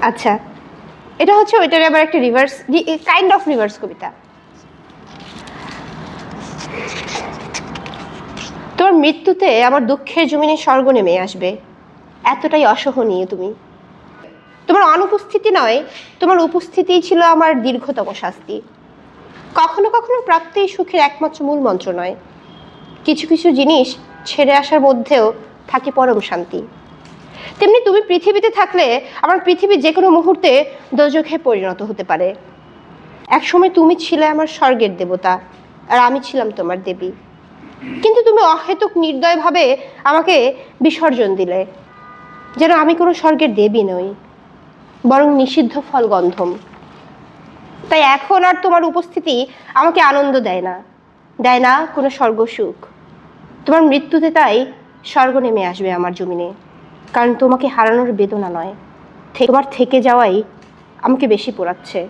আচ্ছা, এটা হচ্ছে ওইটার আবার একটা রিভার্স, কাইন্ড অফ রিভার্স কবিতা। তোমার মৃত্যুতে আমার দুঃখের জমিনে স্বর্গ নেমে আসবে, এতটাই অসহনীয় তুমি। তোমার অনুপস্থিতি নয়, তোমার উপস্থিতিই ছিল আমার দীর্ঘতম শাস্তি। কখনো কখনো প্রাপ্তিই সুখের একমাত্র মূল মন্ত্র নয়, কিছু কিছু জিনিস ছেড়ে আসার মধ্যেও থাকে পরম শান্তি। তেমনি তুমি পৃথিবীতে থাকলে আমার পৃথিবী যে কোনো মুহূর্তে দোজখে পরিণত হতে পারে। একসময় তুমি ছিলে আমার স্বর্গের দেবতা, আর আমি ছিলাম তোমার দেবী। কিন্তু তুমি অহেতুক নির্দয়ভাবে আমাকে বিসর্জন দিলে, যেন আমি কোনো স্বর্গের দেবী নই, বরং নিষিদ্ধ ফল গন্ধম। তাই এখন আর তোমার উপস্থিতি আমাকে আনন্দ দেয় না, দেয় না কোনো স্বর্গ সুখ। তোমার মৃত্যুতে তাই স্বর্গ নেমে আসবে আমার জমিনে, কারণ তোমাকে হারানোর বেদনা নয়, তোমার থেকে যাওয়াই আমাকে বেশি পোড়াচ্ছে।